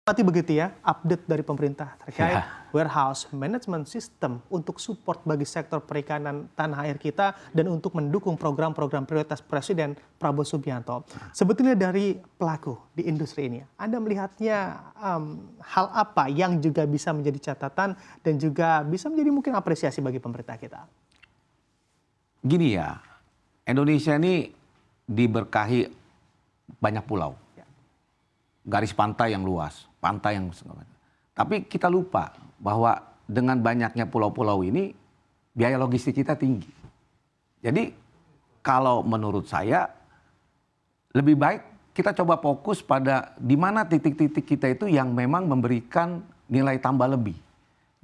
Berarti begitu ya, update dari pemerintah terkait Ya, warehouse management system untuk support bagi sektor perikanan tanah air kita dan untuk mendukung program-program prioritas Presiden Prabowo Subianto. Sebetulnya dari pelaku di industri ini, Anda melihatnya hal apa yang juga bisa menjadi catatan dan juga bisa menjadi mungkin apresiasi bagi pemerintah kita? gini ya, Indonesia ini diberkahi banyak pulau, Ya. garis pantai yang luas, pantai yang segala macam. Tapi kita lupa bahwa dengan banyaknya pulau-pulau ini, biaya logistik kita tinggi. Jadi kalau menurut saya, lebih baik kita coba fokus pada di mana titik-titik kita itu yang memang memberikan nilai tambah lebih.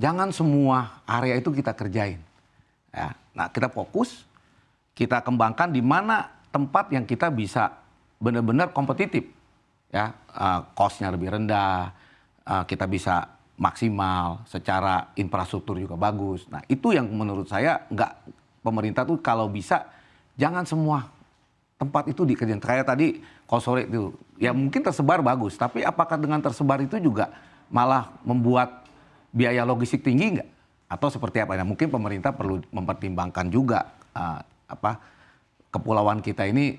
Jangan semua area itu kita kerjain. Ya, nah kita fokus, kita kembangkan di mana tempat yang kita bisa benar-benar kompetitif. Ya, cost-nya lebih rendah, kita bisa maksimal, secara infrastruktur juga bagus. Nah itu yang menurut saya pemerintah tuh kalau bisa jangan semua tempat itu dikerjain. Kayak tadi Kosore itu, ya mungkin tersebar bagus, tapi apakah dengan tersebar itu juga malah membuat biaya logistik tinggi nggak? Atau seperti apa? Nah, mungkin pemerintah perlu mempertimbangkan juga kepulauan kita ini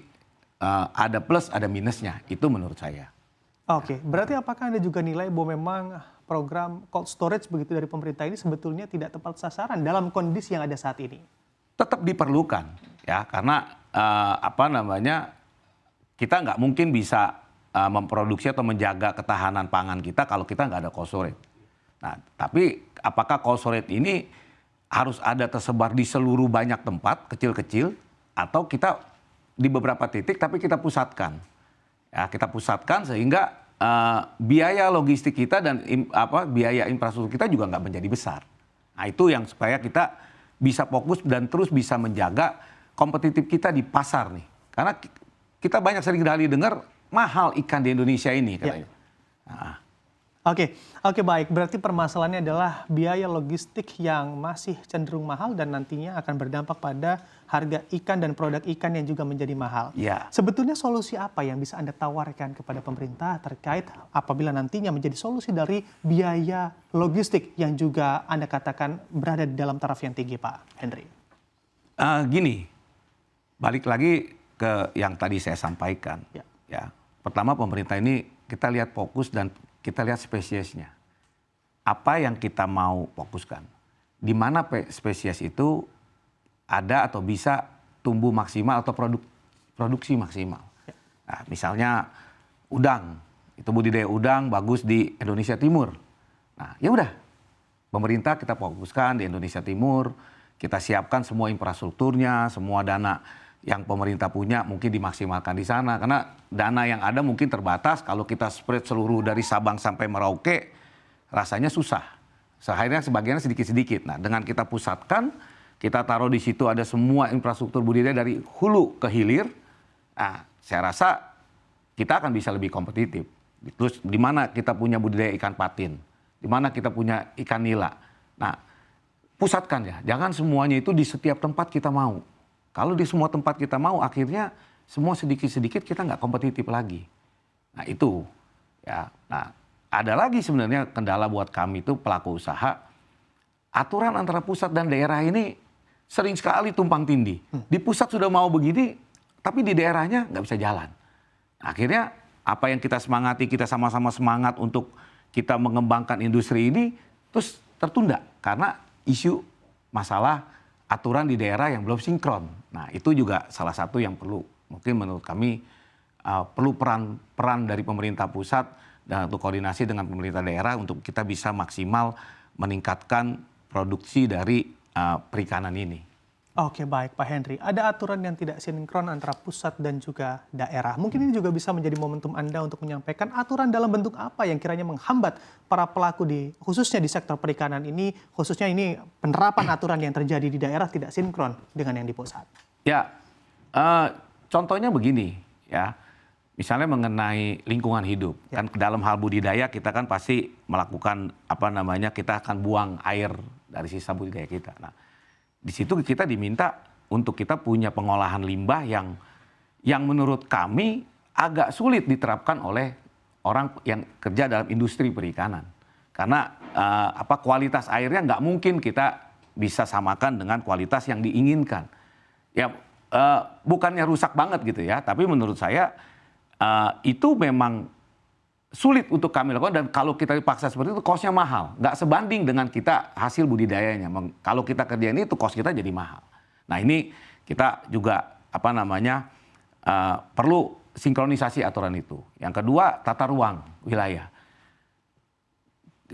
ada plus ada minusnya. Itu menurut saya. Oke, berarti apakah Anda juga nilai bahwa memang program cold storage begitu dari pemerintah ini sebetulnya tidak tepat sasaran dalam kondisi yang ada saat ini? Tetap diperlukan ya, karena kita nggak mungkin bisa memproduksi atau menjaga ketahanan pangan kita kalau kita nggak ada cold storage. Nah, tapi apakah cold storage ini harus ada tersebar di seluruh banyak tempat kecil-kecil atau kita di beberapa titik tapi kita pusatkan? Ya, kita pusatkan sehingga biaya logistik kita dan biaya infrastruktur kita juga nggak menjadi besar. Nah itu yang supaya kita bisa fokus dan terus bisa menjaga kompetitif kita di pasar nih. Karena kita banyak sering kali dengar mahal ikan di Indonesia ini katanya. Ya. Nah, Oke, baik. Berarti permasalahannya adalah biaya logistik yang masih cenderung mahal dan nantinya akan berdampak pada harga ikan dan produk ikan yang juga menjadi mahal. ya. Sebetulnya solusi apa yang bisa Anda tawarkan kepada pemerintah terkait apabila nantinya menjadi solusi dari biaya logistik yang juga Anda katakan berada di dalam taraf yang tinggi, Pak Henry? Gini, balik lagi ke yang tadi saya sampaikan. Ya, pertama pemerintah ini kita lihat fokus dan kita lihat spesiesnya. Apa yang kita mau fokuskan? Di mana spesies itu ada atau bisa tumbuh maksimal atau produksi maksimal. Nah, misalnya udang, itu budidaya udang bagus di Indonesia Timur. Nah, ya udah, pemerintah kita fokuskan di Indonesia Timur, kita siapkan semua infrastrukturnya, semua dana yang pemerintah punya mungkin dimaksimalkan di sana. Karena dana yang ada mungkin terbatas, kalau kita spread seluruh dari Sabang sampai Merauke, rasanya susah. Akhirnya sebagiannya sedikit-sedikit. Nah, dengan kita pusatkan, kita taruh di situ ada semua infrastruktur budidaya dari hulu ke hilir, nah, saya rasa kita akan bisa lebih kompetitif. Terus di mana kita punya budidaya ikan patin, di mana kita punya ikan nila. Nah, pusatkan ya, jangan semuanya itu di setiap tempat kita mau. Kalau di semua tempat kita mau, akhirnya semua sedikit-sedikit kita nggak kompetitif lagi. Nah itu, ya. Nah ada lagi sebenarnya kendala buat kami itu pelaku usaha. Aturan antara pusat dan daerah ini sering sekali tumpang tindih. Di pusat sudah mau begini, tapi di daerahnya nggak bisa jalan. Akhirnya apa yang kita semangati, kita sama-sama semangat untuk kita mengembangkan industri ini, terus tertunda karena isu masalah aturan di daerah yang belum sinkron. Nah itu juga salah satu yang perlu, mungkin menurut kami perlu peran dari pemerintah pusat dan untuk koordinasi dengan pemerintah daerah untuk kita bisa maksimal meningkatkan produksi dari perikanan ini. Oke, baik Pak Henry. Ada aturan yang tidak sinkron antara pusat dan juga daerah. Mungkin ini juga bisa menjadi momentum Anda untuk menyampaikan aturan dalam bentuk apa yang kiranya menghambat para pelaku khususnya di sektor perikanan ini, khususnya ini penerapan aturan yang terjadi di daerah tidak sinkron dengan yang di pusat. Ya, contohnya begini ya, misalnya mengenai lingkungan hidup. Ya. Kan dalam hal budidaya kita kan pasti melakukan kita akan buang air dari sisa budidaya kita. Nah, di situ kita diminta untuk kita punya pengolahan limbah yang menurut kami agak sulit diterapkan oleh orang yang kerja dalam industri perikanan. Karena kualitas airnya nggak mungkin kita bisa samakan dengan kualitas yang diinginkan. Ya bukannya rusak banget gitu ya, tapi menurut saya itu memang sulit untuk kami lakukan, dan kalau kita dipaksa seperti itu cost-nya mahal. Nggak sebanding dengan kita hasil budidayanya. Kalau kita kerjain itu cost kita jadi mahal. Nah ini kita juga perlu sinkronisasi aturan itu. Yang kedua, tata ruang wilayah.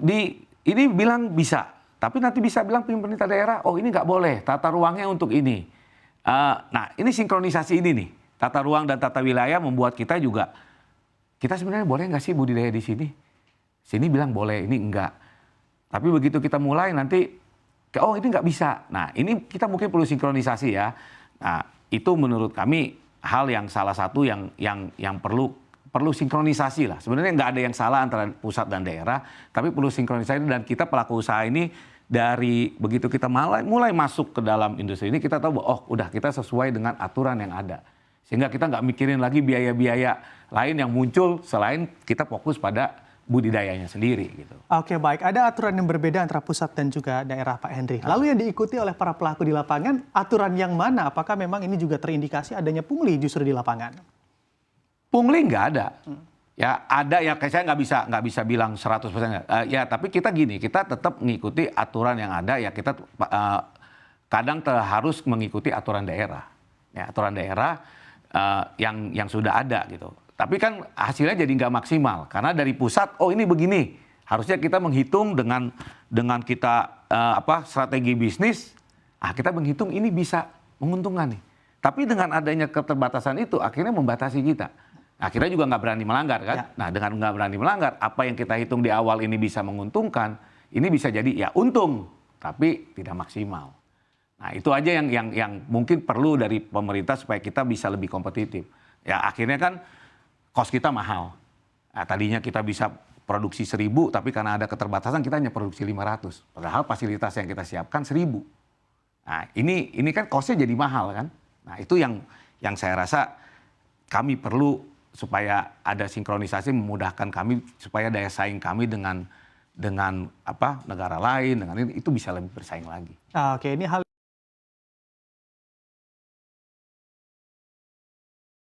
Ini bilang bisa, tapi nanti bisa bilang pemerintah daerah, oh ini nggak boleh, tata ruangnya untuk ini. Nah ini sinkronisasi ini nih, tata ruang dan tata wilayah membuat kita juga, kita sebenarnya boleh nggak sih budidaya di sini? Sini bilang boleh, ini enggak. Tapi begitu kita mulai nanti, oh ini nggak bisa. Nah ini kita mungkin perlu sinkronisasi ya. Nah itu menurut kami hal yang salah satu yang perlu sinkronisasi lah. Sebenarnya nggak ada yang salah antara pusat dan daerah, tapi perlu sinkronisasi, dan kita pelaku usaha ini dari begitu kita mulai masuk ke dalam industri ini, kita tahu bahwa udah kita sesuai dengan aturan yang ada. Sehingga kita nggak mikirin lagi biaya-biaya lain yang muncul selain kita fokus pada budidayanya sendiri gitu. Oke, baik. Ada aturan yang berbeda antara pusat dan juga daerah, Pak Henry. Lalu yang diikuti oleh para pelaku di lapangan, aturan yang mana? Apakah memang ini juga terindikasi adanya pungli justru di lapangan? Pungli nggak ada. Ya ada ya, kayak saya nggak bisa bilang 100%. Ya tapi kita gini, kita tetap mengikuti aturan yang ada. Ya kita kadang harus mengikuti aturan daerah. Ya, aturan daerah yang sudah ada gitu. Tapi kan hasilnya jadi nggak maksimal karena dari pusat, oh ini begini. Harusnya kita menghitung dengan kita strategi bisnis. Kita menghitung ini bisa menguntungkan nih. Tapi dengan adanya keterbatasan itu akhirnya membatasi kita. Akhirnya juga nggak berani melanggar kan. Ya. Nah dengan nggak berani melanggar, apa yang kita hitung di awal ini bisa menguntungkan, ini bisa jadi ya untung, tapi tidak maksimal. Nah itu aja yang mungkin perlu dari pemerintah supaya kita bisa lebih kompetitif. Ya akhirnya kan cost kita mahal. Nah, tadinya kita bisa produksi 1.000, tapi karena ada keterbatasan kita hanya produksi 500. Padahal fasilitas yang kita siapkan 1.000. Nah ini kan costnya jadi mahal kan. Nah itu yang saya rasa kami perlu supaya ada sinkronisasi, memudahkan kami supaya daya saing kami dengan negara lain, dengan itu bisa lebih bersaing lagi. Oke, ini hal